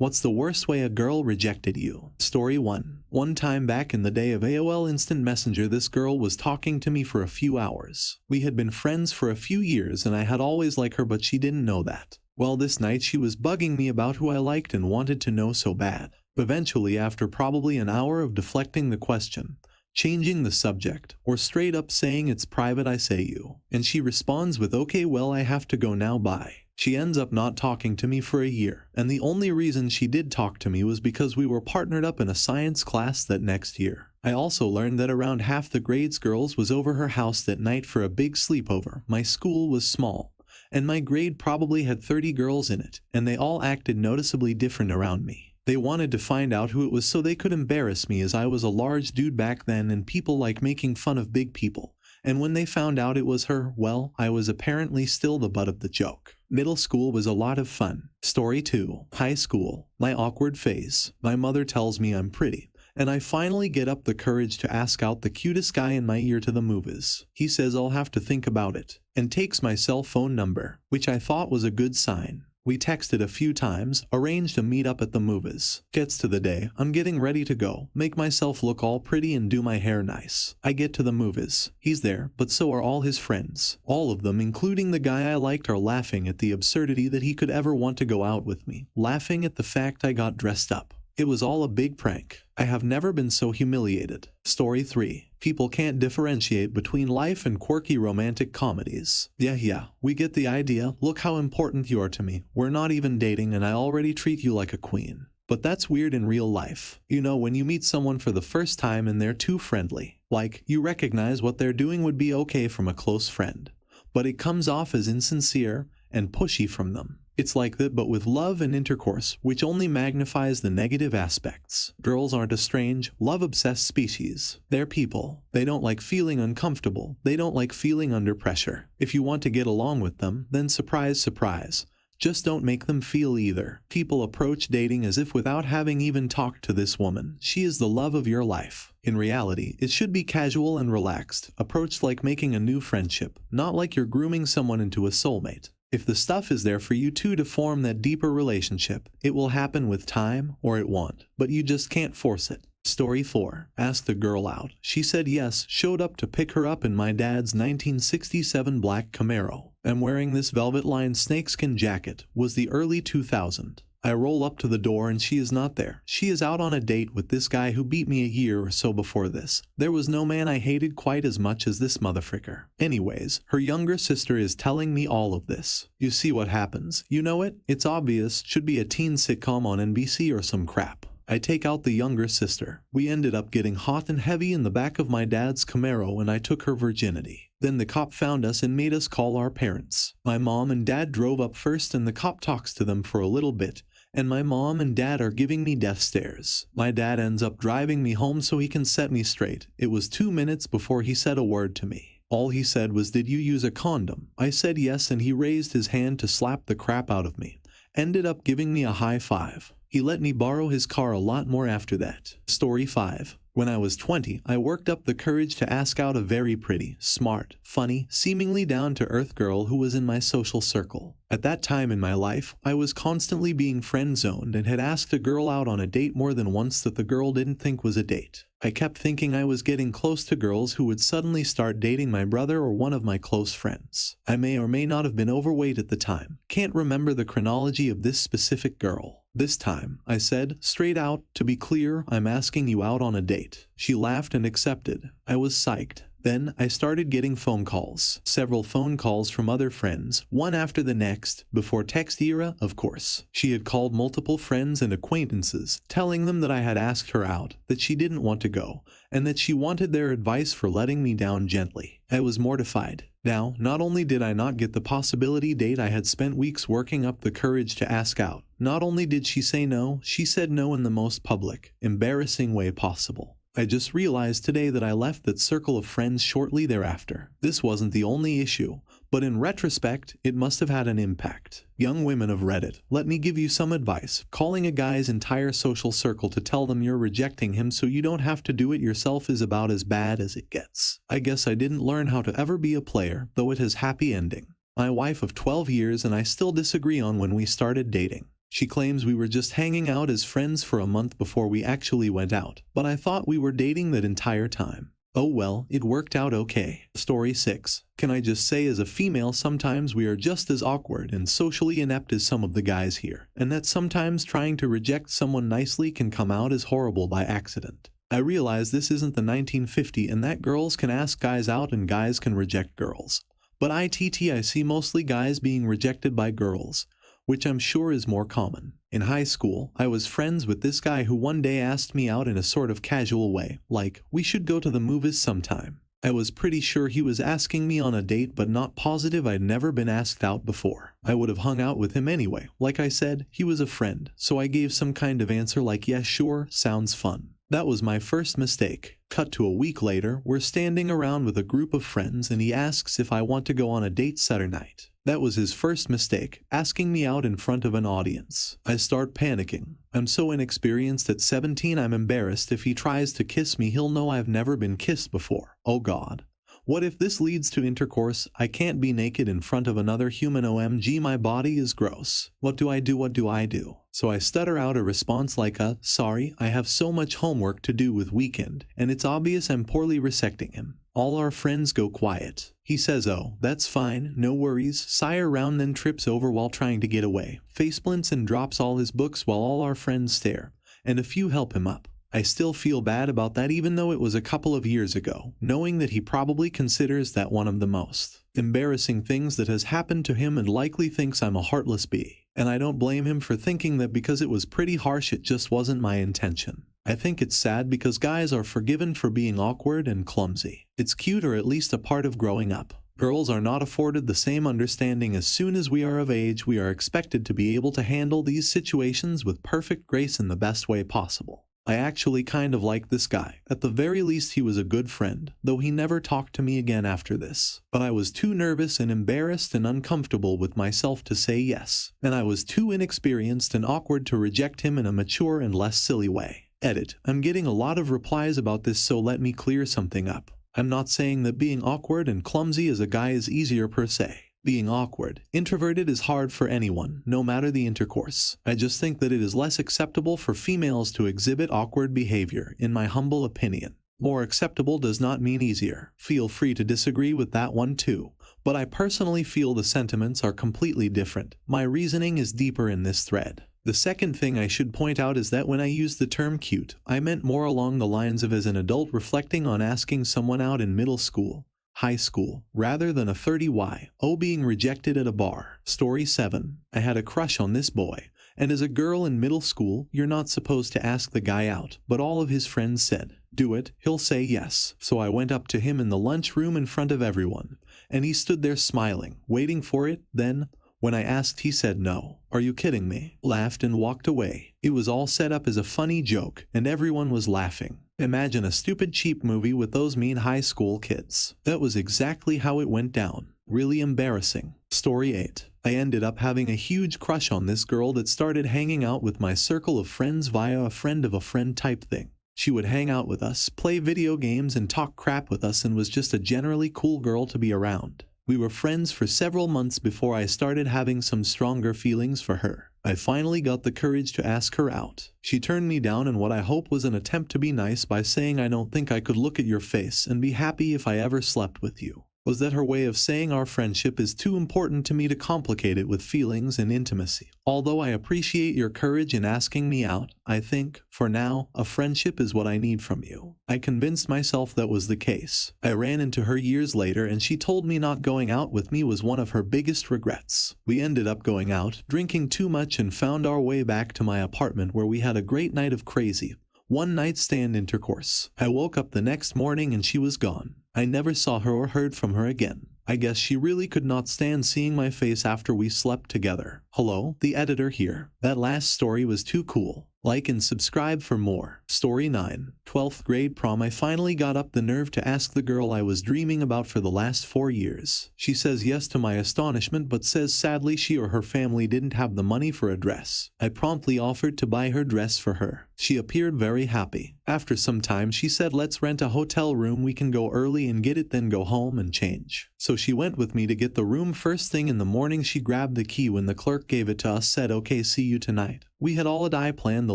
What's the worst way a girl rejected you? Story 1. One time back in the day of AOL Instant Messenger, this girl was talking to me for a few hours. We had been friends for a few years and I had always liked her, but she didn't know that. Well, this night she was bugging me about who I liked and wanted to know so bad. Eventually, after probably an hour of deflecting the question, changing the subject, or straight up saying it's private, I say you, and she responds with, okay, well, I have to go now, bye. She ends up not talking to me for a year, and the only reason she did talk to me was because we were partnered up in a science class that next year. I also learned that around half the grade's girls was over her house that night for a big sleepover. My school was small, and my grade probably had 30 girls in it, and they all acted noticeably different around me. They wanted to find out who it was so they could embarrass me, as I was a large dude back then and people like making fun of big people. And when they found out it was her, well, I was apparently still the butt of the joke. Middle school was a lot of fun. Story 2. High school. My awkward phase. My mother tells me I'm pretty, and I finally get up the courage to ask out the cutest guy in my ear to the movies. He says I'll have to think about it, and takes my cell phone number, which I thought was a good sign. We texted a few times, arranged a meet up at the movies. Gets to the day, I'm getting ready to go, make myself look all pretty and do my hair nice. I get to the movies. He's there, but so are all his friends. All of them, including the guy I liked, are laughing at the absurdity that he could ever want to go out with me, laughing at the fact I got dressed up. It was all a big prank. I have never been so humiliated. Story 3. People can't differentiate between life and quirky romantic comedies. Yeah, we get the idea. Look how important you are to me. We're not even dating and I already treat you like a queen. But that's weird in real life. You know, when you meet someone for the first time and they're too friendly. Like, you recognize what they're doing would be okay from a close friend, but it comes off as insincere and pushy from them. It's like that, but with love and intercourse, which only magnifies the negative aspects. Girls aren't a strange, love-obsessed species. They're people. They don't like feeling uncomfortable. They don't like feeling under pressure. If you want to get along with them, then surprise, surprise. Just don't make them feel either. People approach dating as if without having even talked to this woman, she is the love of your life. In reality, it should be casual and relaxed, approached like making a new friendship, not like you're grooming someone into a soulmate. If the stuff is there for you two to form that deeper relationship, it will happen with time or it won't, but you just can't force it. Story 4. Asked the girl out. She said yes, showed up to pick her up in my dad's 1967 black Camaro. I'm wearing this velvet-lined snakeskin jacket. Was the early 2000s. I roll up to the door and she is not there. She is out on a date with this guy who beat me a year or so before this. There was no man I hated quite as much as this motherfricker. Anyways, her younger sister is telling me all of this. You see what happens. You know it? It's obvious. Should be a teen sitcom on NBC or some crap. I take out the younger sister. We ended up getting hot and heavy in the back of my dad's Camaro and I took her virginity. Then the cop found us and made us call our parents. My mom and dad drove up first and the cop talks to them for a little bit. And my mom and dad are giving me death stares. My dad ends up driving me home so he can set me straight. It was 2 minutes before he said a word to me. All he said was, "Did you use a condom?" I said yes and he raised his hand to slap the crap out of me. Ended up giving me a high five. He let me borrow his car a lot more after that. Story 5. When I was 20, I worked up the courage to ask out a very pretty, smart, funny, seemingly down-to-earth girl who was in my social circle. At that time in my life, I was constantly being friend-zoned and had asked a girl out on a date more than once that the girl didn't think was a date. I kept thinking I was getting close to girls who would suddenly start dating my brother or one of my close friends. I may or may not have been overweight at the time. Can't remember the chronology of this specific girl. This time, I said, straight out, "To be clear, I'm asking you out on a date." She laughed and accepted. I was psyched. Then, I started getting phone calls. Several phone calls from other friends, one after the next, before text era, of course. She had called multiple friends and acquaintances, telling them that I had asked her out, that she didn't want to go, and that she wanted their advice for letting me down gently. I was mortified. Now, not only did I not get the possibility date I had spent weeks working up the courage to ask out, not only did she say no, she said no in the most public, embarrassing way possible. I just realized today that I left that circle of friends shortly thereafter. This wasn't the only issue, but in retrospect, it must have had an impact. Young women of Reddit, let me give you some advice. Calling a guy's entire social circle to tell them you're rejecting him so you don't have to do it yourself is about as bad as it gets. I guess I didn't learn how to ever be a player, though it has happy ending. My wife of 12 years and I still disagree on when we started dating. She claims we were just hanging out as friends for a month before we actually went out, but I thought we were dating that entire time. Oh well, it worked out okay. Story 6. Can I just say, as a female, sometimes we are just as awkward and socially inept as some of the guys here, and that sometimes trying to reject someone nicely can come out as horrible by accident. I realize this isn't the 1950s and that girls can ask guys out and guys can reject girls. But I see mostly guys being rejected by girls, which I'm sure is more common. In high school, I was friends with this guy who one day asked me out in a sort of casual way, like, we should go to the movies sometime. I was pretty sure he was asking me on a date, but not positive. I'd never been asked out before. I would have hung out with him anyway. Like I said, he was a friend, so I gave some kind of answer like, yeah, sure, sounds fun. That was my first mistake. Cut to a week later, we're standing around with a group of friends and he asks if I want to go on a date Saturday night. That was his first mistake, asking me out in front of an audience. I start panicking. I'm so inexperienced at 17, I'm embarrassed. If he tries to kiss me, he'll know I've never been kissed before. Oh God. What if this leads to intercourse? I can't be naked in front of another human. OMG, my body is gross. What do I do? So I stutter out a response like sorry, I have so much homework to do with weekend, and it's obvious I'm poorly resecting him. All our friends go quiet. He says, oh, that's fine, no worries, sigh around, then trips over while trying to get away, faceplants and drops all his books while all our friends stare, and a few help him up. I still feel bad about that even though it was a couple of years ago, knowing that he probably considers that one of the most embarrassing things that has happened to him and likely thinks I'm a heartless bee. And I don't blame him for thinking that because it was pretty harsh. It just wasn't my intention. I think it's sad because guys are forgiven for being awkward and clumsy. It's cute, or at least a part of growing up. Girls are not afforded the same understanding. As soon as we are of age, we are expected to be able to handle these situations with perfect grace in the best way possible. I actually kind of like this guy. At the very least, he was a good friend, though he never talked to me again after this. But I was too nervous and embarrassed and uncomfortable with myself to say yes. And I was too inexperienced and awkward to reject him in a mature and less silly way. Edit. I'm getting a lot of replies about this, so let me clear something up. I'm not saying that being awkward and clumsy as a guy is easier per se. Being awkward, introverted is hard for anyone, no matter the intercourse. I just think that it is less acceptable for females to exhibit awkward behavior, in my humble opinion. More acceptable does not mean easier. Feel free to disagree with that one too. But I personally feel the sentiments are completely different. My reasoning is deeper in this thread. The second thing I should point out is that when I used the term cute, I meant more along the lines of as an adult reflecting on asking someone out in middle school, high school, rather than a 30Y. Being rejected at a bar. Story 7. I had a crush on this boy, and as a girl in middle school, you're not supposed to ask the guy out, but all of his friends said, do it, he'll say yes. So I went up to him in the lunchroom in front of everyone, and he stood there smiling, waiting for it. Then, when I asked, he said no. Are you kidding me? Laughed and walked away. It was all set up as a funny joke, and everyone was laughing. Imagine a stupid cheap movie with those mean high school kids. That was exactly how it went down. Really embarrassing. Story 8. I ended up having a huge crush on this girl that started hanging out with my circle of friends via a friend of a friend type thing. She would hang out with us, play video games, and talk crap with us, and was just a generally cool girl to be around. We were friends for several months before I started having some stronger feelings for her. I finally got the courage to ask her out. She turned me down in what I hope was an attempt to be nice by saying, I don't think I could look at your face and be happy if I ever slept with you. Was that her way of saying our friendship is too important to me to complicate it with feelings and intimacy? Although I appreciate your courage in asking me out, I think, for now, a friendship is what I need from you. I convinced myself that was the case. I ran into her years later and she told me not going out with me was one of her biggest regrets. We ended up going out, drinking too much, and found our way back to my apartment where we had a great night of crazy one-night stand intercourse. I woke up the next morning and she was gone. I never saw her or heard from her again. I guess she really could not stand seeing my face after we slept together. Hello, the editor here. That last story was too cool. Like and subscribe for more. Story 9. 12th grade prom. I finally got up the nerve to ask the girl I was dreaming about for the last 4 years. She says yes to my astonishment, but says sadly she or her family didn't have the money for a dress. I promptly offered to buy her dress for her. She appeared very happy. After some time she said let's rent a hotel room, we can go early and get it then go home and change. So she went with me to get the room. First thing in the morning she grabbed the key. When the clerk gave it to us, said okay, see you tonight. We had all I planned the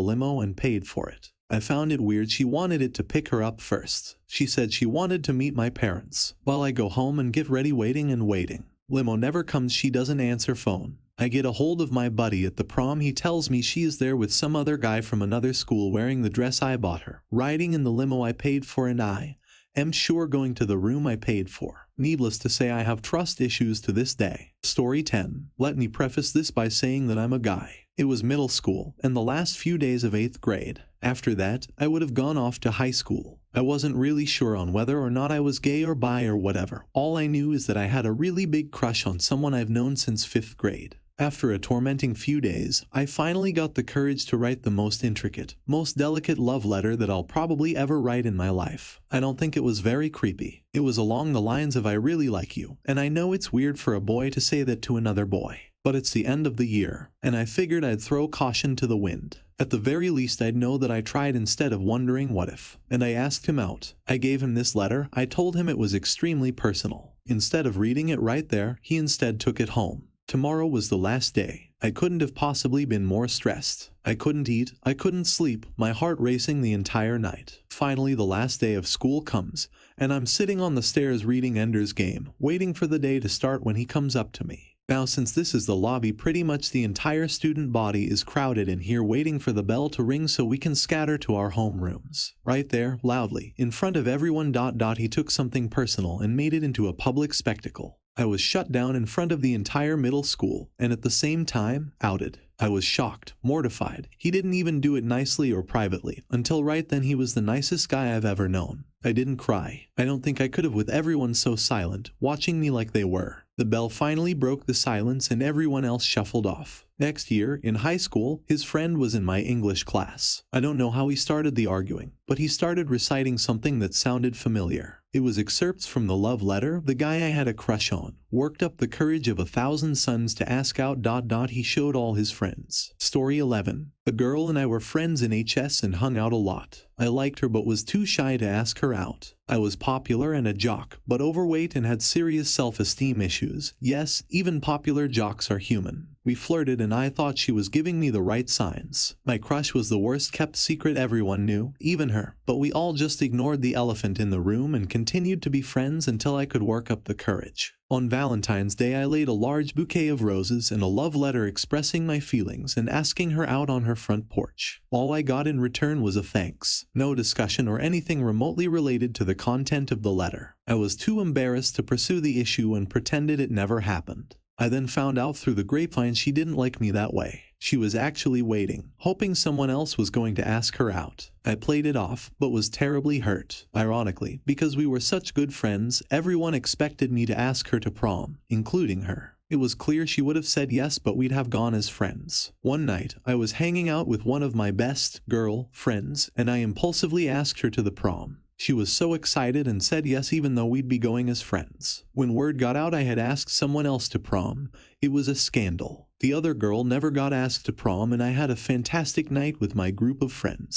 limo and paid for it. I found it weird she wanted it to pick her up first. She said she wanted to meet my parents. While I go home and get ready, waiting and waiting. Limo never comes, she doesn't answer phone. I get a hold of my buddy at the prom. He tells me she is there with some other guy from another school wearing the dress I bought her, riding in the limo I paid for, and I am sure going to the room I paid for. Needless to say, I have trust issues to this day. Story 10. Let me preface this by saying that I'm a guy. It was middle school and the last few days of 8th grade. After that, I would have gone off to high school. I wasn't really sure on whether or not I was gay or bi or whatever. All I knew is that I had a really big crush on someone I've known since 5th grade. After a tormenting few days, I finally got the courage to write the most intricate, most delicate love letter that I'll probably ever write in my life. I don't think it was very creepy. It was along the lines of I really like you, and I know it's weird for a boy to say that to another boy. But it's the end of the year, and I figured I'd throw caution to the wind. At the very least I'd know that I tried instead of wondering what if. And I asked him out. I gave him this letter. I told him it was extremely personal. Instead of reading it right there, he instead took it home. Tomorrow was the last day. I couldn't have possibly been more stressed. I couldn't eat, I couldn't sleep, my heart racing the entire night. Finally the last day of school comes, and I'm sitting on the stairs reading Ender's Game, waiting for the day to start when he comes up to me. Now since this is the lobby, pretty much the entire student body is crowded in here waiting for the bell to ring so we can scatter to our homerooms. Right there, loudly, in front of everyone. He took something personal and made it into a public spectacle. I was shut down in front of the entire middle school, and at the same time, outed. I was shocked, mortified. He didn't even do it nicely or privately. Until right then he was the nicest guy I've ever known. I didn't cry. I don't think I could have with everyone so silent, watching me like they were. The bell finally broke the silence and everyone else shuffled off. Next year, in high school, his friend was in my English class. I don't know how he started the arguing, but he started reciting something that sounded familiar. It was excerpts from the love letter the guy I had a crush on worked up the courage of 1,000 suns to ask out. He showed all his friends. Story 11. The girl and I were friends in HS and hung out a lot. I liked her but was too shy to ask her out. I was popular and a jock, but overweight and had serious self-esteem issues. Yes, even popular jocks are human. We flirted and I thought she was giving me the right signs. My crush was the worst kept secret, everyone knew, even her. But we all just ignored the elephant in the room and continued to be friends until I could work up the courage. On Valentine's Day I laid a large bouquet of roses and a love letter expressing my feelings and asking her out on her front porch. All I got in return was a thanks. No discussion or anything remotely related to the content of the letter. I was too embarrassed to pursue the issue and pretended it never happened. I then found out through the grapevine she didn't like me that way. She was actually waiting, hoping someone else was going to ask her out. I played it off, but was terribly hurt. Ironically, because we were such good friends, everyone expected me to ask her to prom, including her. It was clear she would have said yes, but we'd have gone as friends. One night, I was hanging out with one of my best girl friends, and I impulsively asked her to the prom. She was so excited and said yes even though we'd be going as friends. When word got out I had asked someone else to prom, it was a scandal. The other girl never got asked to prom and I had a fantastic night with my group of friends.